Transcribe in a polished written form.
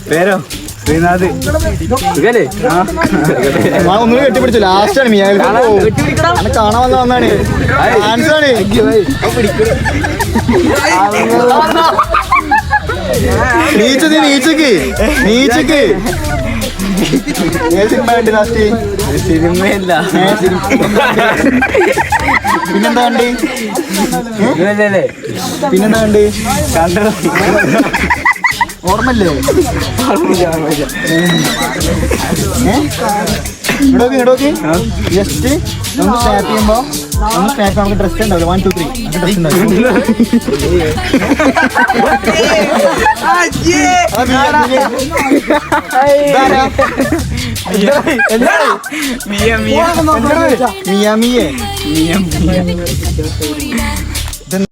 പേരോ ശ്രീനാഥ്. ഒന്നും കെട്ടിപ്പിടിച്ചു. ലാസ്റ്റാണ് മിയാ കാണാൻ വന്നാണ്. നീച്ചക്ക് നീച്ചക്ക് ലാസ്റ്റ് സിനിമയല്ല. പിന്നെന്താ കണ്ട്? പിന്നെന്താ കണ്ട്? ഓർമ്മല്ലേ? ഇടോക്കി ജസ്റ്റ് ഒന്ന് സ്നാപ്പ് ചെയ്യുമ്പോ നമുക്ക് ഡ്രസ് ഉണ്ടാവില്ല. 1 2 3 ഡ്രസ് ഉണ്ടാവില്ല.